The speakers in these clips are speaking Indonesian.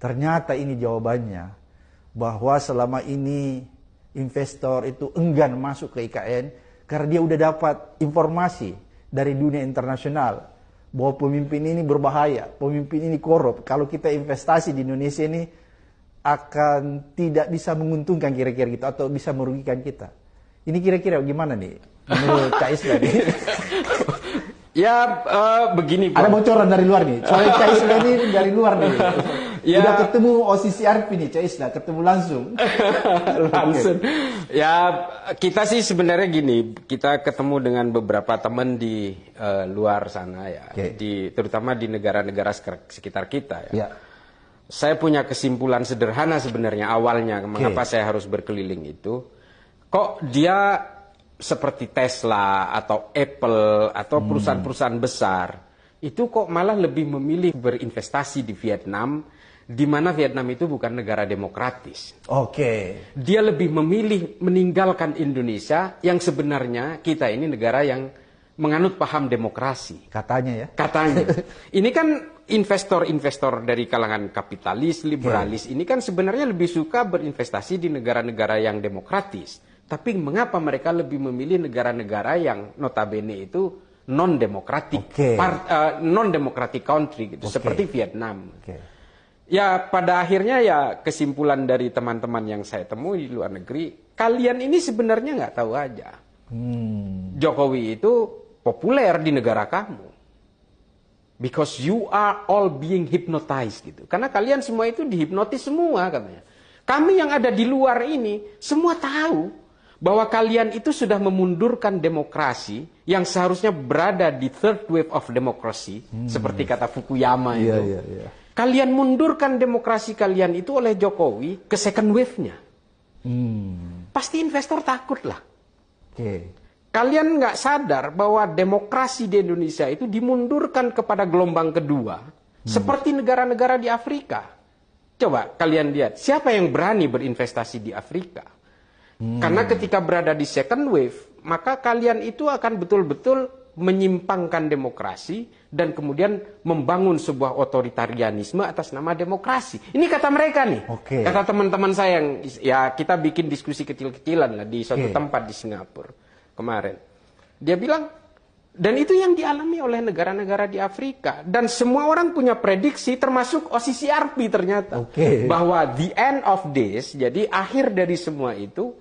Ternyata ini jawabannya, bahwa selama ini investor itu enggan masuk ke IKN karena dia udah dapat informasi dari dunia internasional bahwa pemimpin ini berbahaya, pemimpin ini korup. Kalau kita investasi di Indonesia ini akan tidak bisa menguntungkan kira-kira gitu atau bisa merugikan kita. Ini kira-kira gimana nih menurut Cak Islah nih? Ya begini Pak. Ada bocoran dari luar nih. Soalnya Cak Islah ini dari luar nih. Ya. Udah ketemu OCCRP nih Cak Islah, ketemu langsung. Langsung. Ya kita sih sebenarnya gini, kita ketemu dengan beberapa teman di luar sana ya, terutama di negara-negara sekitar kita ya. Saya punya kesimpulan sederhana sebenarnya awalnya mengapa saya harus berkeliling itu. Kok dia seperti Tesla atau Apple atau perusahaan-perusahaan besar itu kok malah lebih memilih berinvestasi di Vietnam, di mana Vietnam itu bukan negara demokratis. Dia lebih memilih meninggalkan Indonesia yang sebenarnya kita ini negara yang menganut paham demokrasi. Katanya ya. Katanya. Ini kan investor-investor dari kalangan kapitalis, liberalis ini kan sebenarnya lebih suka berinvestasi di negara-negara yang demokratis. Tapi mengapa mereka lebih memilih negara-negara yang notabene itu non-demokratik, non-democratic country gitu, seperti Vietnam. Ya pada akhirnya ya kesimpulan dari teman-teman yang saya temui di luar negeri, kalian ini sebenarnya nggak tahu aja. Jokowi itu populer di negara kamu. Because you are all being hypnotized gitu. Karena kalian semua itu dihipnotis semua katanya. Kami yang ada di luar ini semua tahu bahwa kalian itu sudah memundurkan demokrasi yang seharusnya berada di third wave of democracy, seperti kata Fukuyama itu. Kalian mundurkan demokrasi kalian itu oleh Jokowi ke second wave-nya. Pasti investor takut lah. Kalian nggak sadar bahwa demokrasi di Indonesia itu dimundurkan kepada gelombang kedua, seperti negara-negara di Afrika. Coba kalian lihat, siapa yang berani berinvestasi di Afrika? Karena ketika berada di second wave, maka kalian itu akan betul-betul menyimpangkan demokrasi dan kemudian membangun sebuah otoritarianisme atas nama demokrasi. Ini kata mereka nih, kata teman-teman saya yang ya kita bikin diskusi kecil-kecilan lah di suatu tempat di Singapura kemarin. Dia bilang, dan itu yang dialami oleh negara-negara di Afrika. Dan semua orang punya prediksi termasuk OCCRP ternyata. Bahwa the end of this, jadi akhir dari semua itu,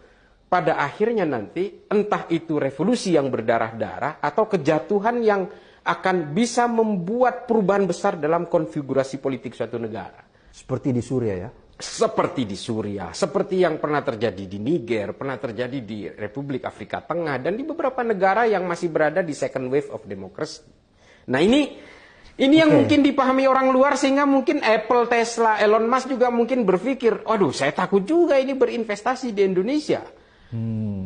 pada akhirnya nanti entah itu revolusi yang berdarah-darah atau kejatuhan yang akan bisa membuat perubahan besar dalam konfigurasi politik suatu negara. Seperti di Suriah ya? Seperti di Suriah, seperti yang pernah terjadi di Niger, pernah terjadi di Republik Afrika Tengah, dan di beberapa negara yang masih berada di second wave of democracy. Nah ini yang mungkin dipahami orang luar sehingga mungkin Apple, Tesla, Elon Musk juga mungkin berpikir, aduh saya takut juga ini berinvestasi di Indonesia.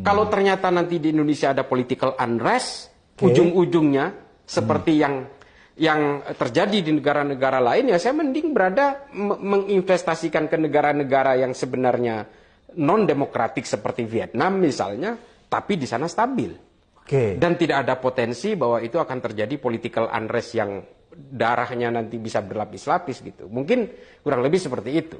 Kalau ternyata nanti di Indonesia ada political unrest, ujung-ujungnya seperti yang terjadi di negara-negara lain, ya saya mending berada menginvestasikan ke negara-negara yang sebenarnya non-demokratik seperti Vietnam misalnya, tapi di sana stabil. Dan tidak ada potensi bahwa itu akan terjadi political unrest yang darahnya nanti bisa berlapis-lapis gitu. Mungkin kurang lebih seperti itu.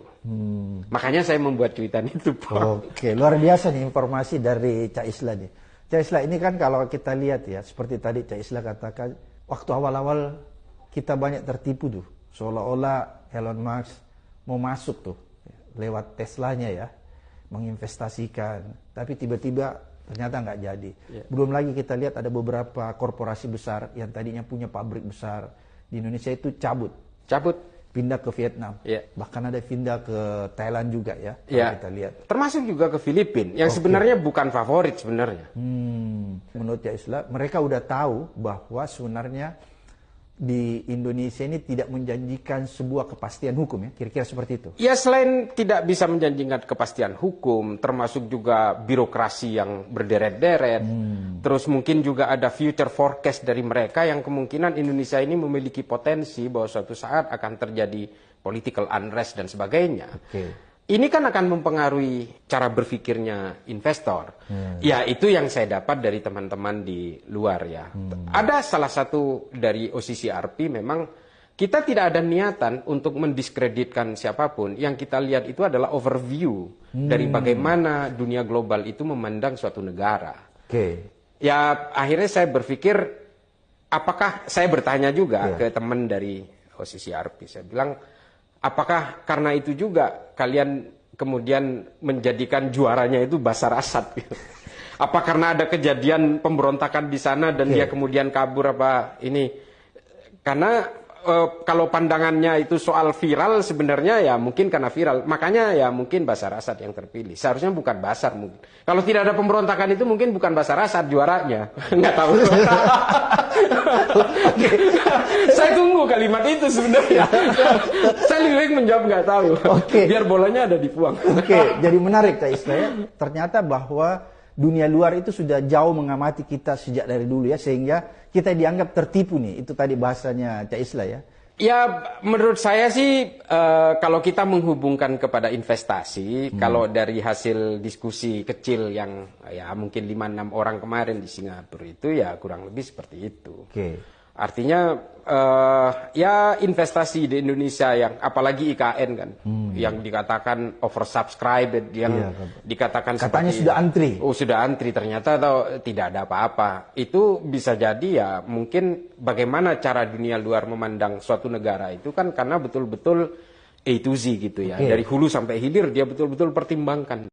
Makanya saya membuat cuitan itu, Pak. Luar biasa nih informasi dari Cak Islah nih. Cak Islah ini kan kalau kita lihat ya, seperti tadi Cak Islah katakan, waktu awal-awal kita banyak tertipu tuh. Seolah-olah Elon Musk mau masuk tuh lewat Teslanya ya, menginvestasikan. Tapi tiba-tiba ternyata nggak jadi. Belum lagi kita lihat ada beberapa korporasi besar yang tadinya punya pabrik besar di Indonesia itu cabut pindah ke Vietnam, bahkan ada pindah ke Thailand juga ya, kita lihat. Termasuk juga ke Filipina yang sebenarnya bukan favorit sebenarnya. Menurut Cak Islah, mereka udah tahu bahwa sebenarnya di Indonesia ini tidak menjanjikan sebuah kepastian hukum ya, kira-kira seperti itu. Ya selain tidak bisa menjanjikan kepastian hukum, termasuk juga birokrasi yang berderet-deret, terus mungkin juga ada future forecast dari mereka yang kemungkinan Indonesia ini memiliki potensi bahwa suatu saat akan terjadi political unrest dan sebagainya. Ini kan akan mempengaruhi cara berpikirnya investor. Ya itu yang saya dapat dari teman-teman di luar ya. Ada salah satu dari OCCRP memang kita tidak ada niatan untuk mendiskreditkan siapapun. Yang kita lihat itu adalah overview dari bagaimana dunia global itu memandang suatu negara. Ya akhirnya saya berpikir, apakah saya bertanya juga ke teman dari OCCRP, saya bilang, apakah karena itu juga kalian kemudian menjadikan juaranya itu Bashar Assad? Gitu. Apa karena ada kejadian pemberontakan di sana dan dia kemudian kabur apa ini? Karena kalau pandangannya itu soal viral, sebenarnya ya mungkin karena viral. Makanya ya mungkin Bashar Assad yang terpilih. Seharusnya bukan Bashar mungkin. Kalau tidak ada pemberontakan itu mungkin bukan Bashar Assad juaranya. Nggak tahu. Saya tunggu kalimat itu sebenarnya. Saya lebih baik menjawab nggak tahu. Biar bolanya ada di Puang. Jadi menarik Cak Islah ya. Ternyata bahwa dunia luar itu sudah jauh mengamati kita sejak dari dulu ya, sehingga kita dianggap tertipu nih. Itu tadi bahasanya Cak Islah ya. Ya menurut saya sih kalau kita menghubungkan kepada investasi, kalau dari hasil diskusi kecil yang ya mungkin 5-6 orang kemarin di Singapura itu ya kurang lebih seperti itu. Artinya ya investasi di Indonesia yang apalagi IKN kan, yang dikatakan oversubscribed, yang dikatakan katanya seperti, sudah antri. Oh sudah antri, ternyata atau tidak ada apa-apa. Itu bisa jadi ya mungkin bagaimana cara dunia luar memandang suatu negara itu kan karena betul-betul A to Z gitu ya, dari hulu sampai hilir dia betul-betul pertimbangkan.